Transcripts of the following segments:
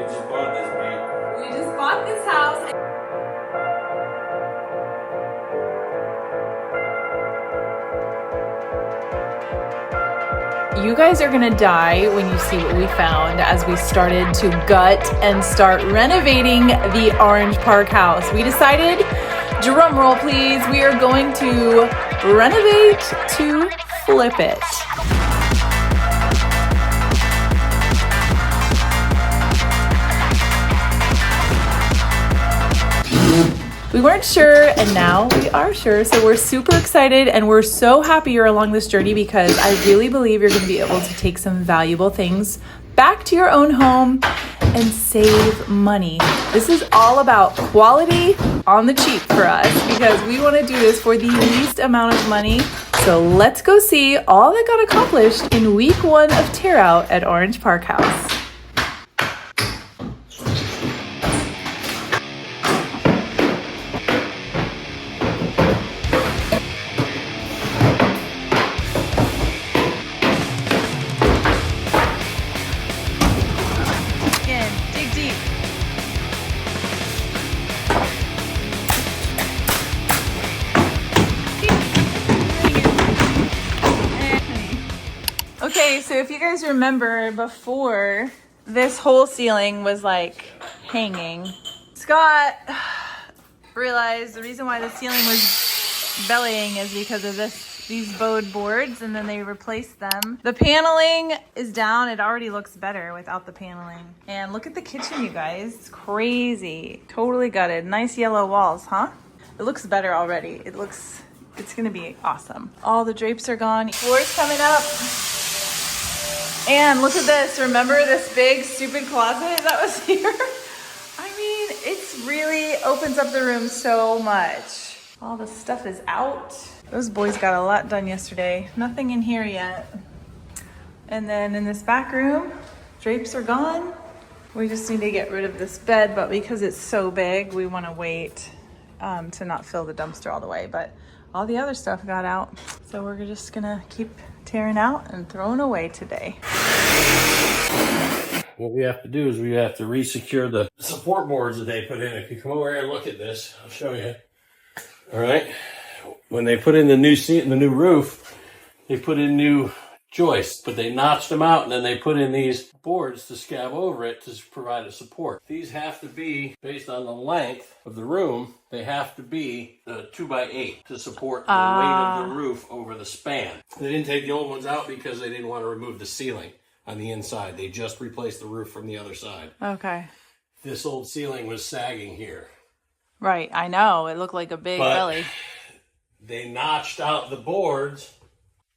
just bought this beat. We just bought this house. You guys are gonna die when you see what we found as we started to gut and start renovating the Orange Park house. We decided, drum roll please, we are going to renovate to flip it. We weren't sure, and now we are sure. So we're super excited and we're so happy you're along this journey because I really believe you're going to be able to take some valuable things back to your own home and save money. This is all about quality on the cheap for us because we want to do this for the least amount of money. So let's go see all that got accomplished in week 1 of tear out at Orange Park House. Okay, so if you guys remember before, this whole ceiling was like hanging. Scott realized the reason why the ceiling was bellying is because of these bowed boards, and then they replaced them. The paneling is down. It already looks better without the paneling. And look at the kitchen, you guys. It's crazy. Totally gutted. Nice yellow walls, huh? It looks better already. It's gonna be awesome. All the drapes are gone. Floor's coming up. And look at this. Remember this big stupid closet that was here? I mean, it's really opens up the room so much. All the stuff is out. Those boys got a lot done yesterday. Nothing in here yet. And then in this back room, drapes are gone. We just need to get rid of this bed, but because it's so big, we want to wait to not fill the dumpster all the way. But all the other stuff got out. So we're just gonna keep tearing out and throwing away today. What we have to do is we have to re-secure the support boards that they put in. If you come over here and look at this, I'll show you. All right. When they put in the new seat and the new roof, they put in new joists, but they notched them out and then they put in these boards to scab over it to provide a support. These have to be based on the length of the room. They have to be 2x8 to support the weight of the roof over the span. They didn't take the old ones out because they didn't want to remove the ceiling on the inside. They just replaced the roof from the other side. Okay. This old ceiling was sagging here. Right, I know. It looked like a big belly. They notched out the boards,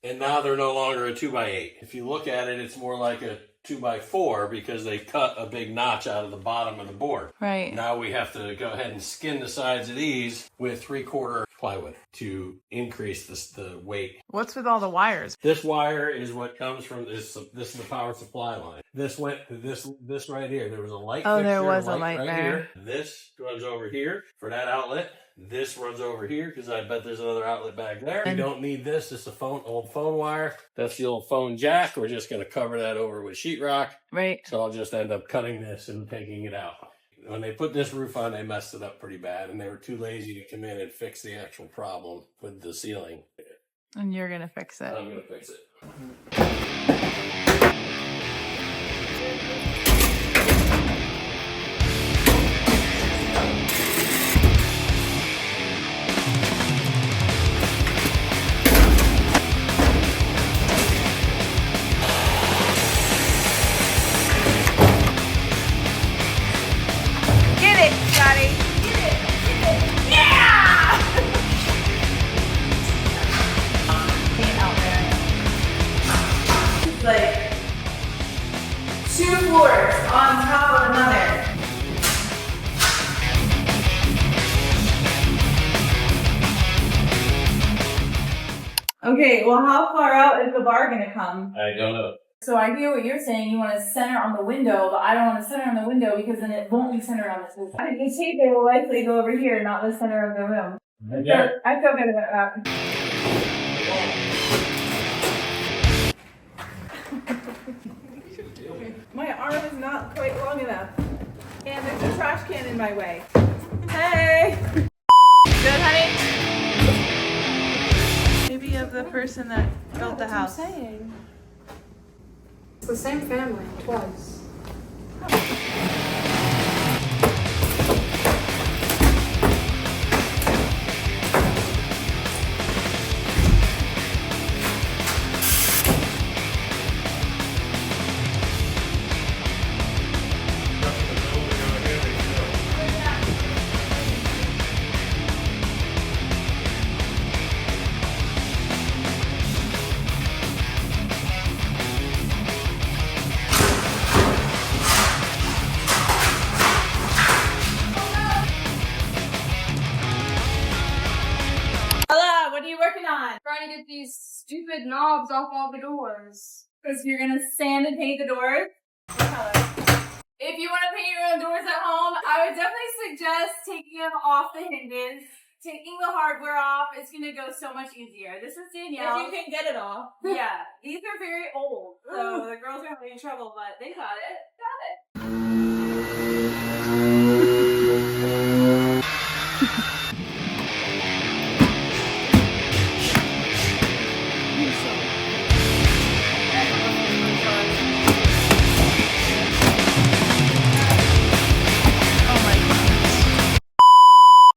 and now they're no longer a 2x8. If you look at it, it's more like a 2x4 because they cut a big notch out of the bottom of the board. Right. Now we have to go ahead and skin the sides of these with 3/4 plywood to increase the weight. What's with all the wires? This wire is what comes from this is the power supply line. This went to this right here. There was a light fixture. There was a light light right there. here. This runs over here for that outlet. This runs over here because I bet there's another outlet back there. We don't need this. It's a old phone wire. That's the old phone jack. We're just going to cover that over with sheetrock. Right. So I'll just end up cutting this and taking it out. When they put this roof on, they messed it up pretty bad, and they were too lazy to come in and fix the actual problem with the ceiling. And you're going to fix it. I'm going to fix it. Like 2 floors on top of another. Okay, well, how far out is the bar gonna come? I don't know. So I hear what you're saying. You want to center on the window, but I don't want to center on the window because then it won't be centered on this side. You see, they will likely go over here, not the center of the room. Yeah. I feel good about that. My arm is not quite long enough. trash can in my way. Hey! Good, honey? Maybe of the person that built the house. What I'm saying. It's the same family twice. Ella, what are you working on? Trying to get these stupid knobs off all the doors. Because you're gonna sand and paint the doors. What color? If you want to paint your own doors at home, I would definitely suggest taking them off the hinges, taking the hardware off. It's gonna go so much easier. This is Danielle. If you can get it off. Yeah, these are very old, so the girls are having trouble, but they got it. Got it.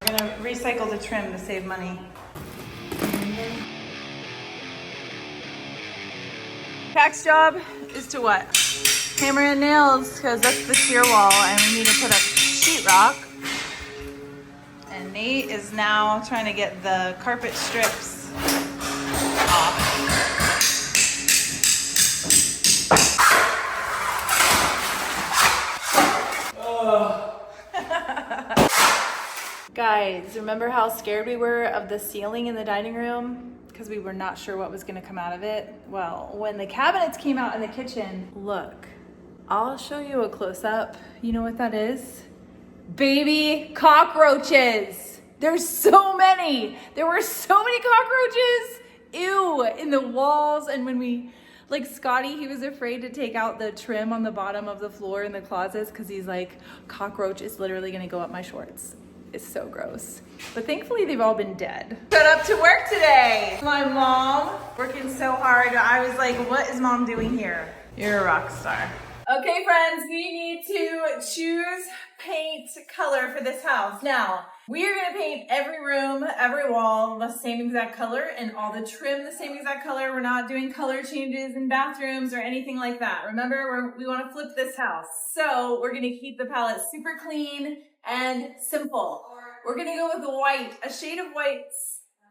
We're gonna recycle the trim to save money. Tax job is to what? Hammer and nails, because that's the shear wall, and we need to put up sheetrock. And Nate is now trying to get the carpet strips off. Guys, remember how scared we were of the ceiling in the dining room? Because we were not sure what was gonna come out of it. Well, when the cabinets came out in the kitchen, look, I'll show you a close-up. You know what that is? Baby cockroaches. There's so many. There were so many cockroaches. Ew, in the walls. And when we, like Scotty, he was afraid to take out the trim on the bottom of the floor in the closets because he's like, cockroach is literally gonna go up my shorts. It's so gross. But thankfully they've all been dead. Showed up to work today. My mom working so hard. I was like, what is mom doing here? You're a rock star. Okay, friends, we need to choose paint color for this house. Now, we are gonna paint every room, every wall the same exact color, and all the trim the same exact color. We're not doing color changes in bathrooms or anything like that. Remember, we wanna flip this house. So we're gonna keep the palette super clean and simple. We're gonna go with the white, a shade of white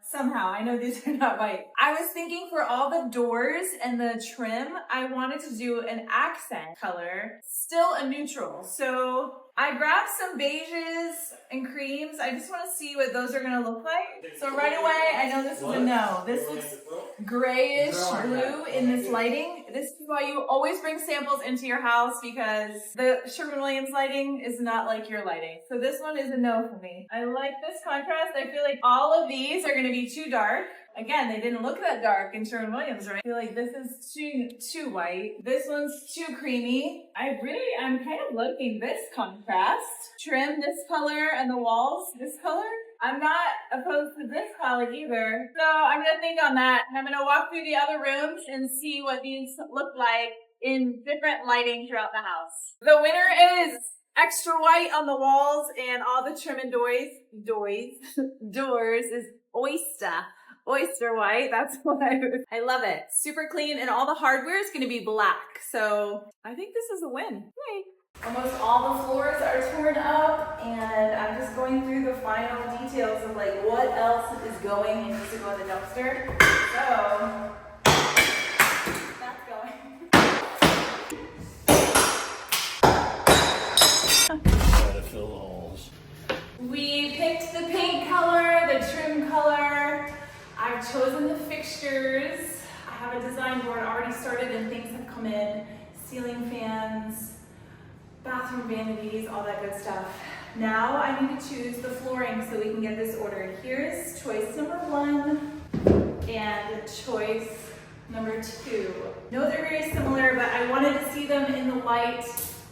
somehow. I know these are not white. I was thinking for all the doors and the trim, I wanted to do an accent color, still a neutral. So I grabbed some beiges and creams. I just want to see what those are gonna look like. So right away, I know this is a no. This looks grayish blue in this lighting. This is why you always bring samples into your house, because the Sherwin-Williams lighting is not like your lighting. So this one is a no for me. I like this contrast. I feel like all of these are gonna be too dark. Again, they didn't look that dark in Sherwin-Williams, right? I feel like this is too white. This one's too creamy. I'm kind of liking this contrast. Trim this color and the walls this color. I'm not opposed to this color either. So I'm gonna think on that. And I'm gonna walk through the other rooms and see what these look like in different lighting throughout the house. The winner is extra white on the walls, and all the trim and doors is oyster white. That's what I love it. Super clean, and all the hardware is going to be black. So I think this is a win. Yay. Almost all the floors are torn up, and I'm just going through the final details of like what else is going and needs to go in the dumpster. So that's going. Try to fill the holes. We picked the paint color, the trim color. I've chosen the fixtures. I have a design board already started and things have come in. Ceiling fans, bathroom vanities, all that good stuff. Now I need to choose the flooring so we can get this ordered. Here's choice number 1 and choice number 2. No, they're very similar, but I wanted to see them in the light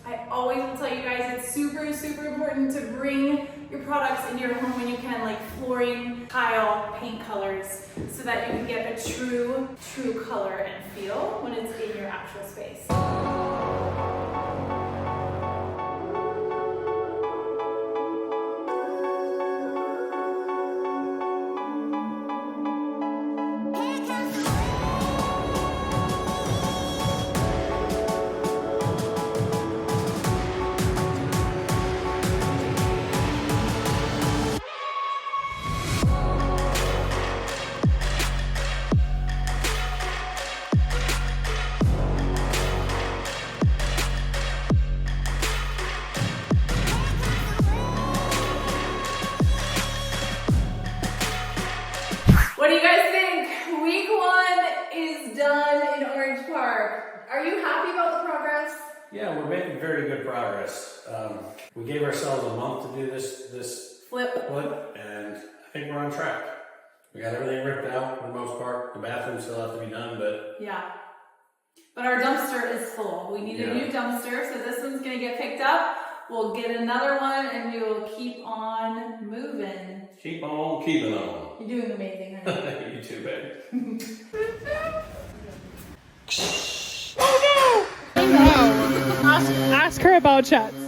I always will tell you guys it's super, super important to bring your products into your home when you can, like flooring, tile, paint colors, so that you can get a true color and feel when it's in your actual space. What do you guys think? Week 1 is done in Orange Park. Are you happy about the progress? Yeah, we're making very good progress. We gave ourselves a month to do this Flip. and I think we're on track. We got everything ripped out for the most part. The bathrooms still have to be done, but Yeah. But our dumpster is full. We need a new dumpster, so this one's gonna get picked up. We'll get another one and we will keep on moving. keep on keeping on. You're doing amazing, honey. You too, baby. Ask her about chats.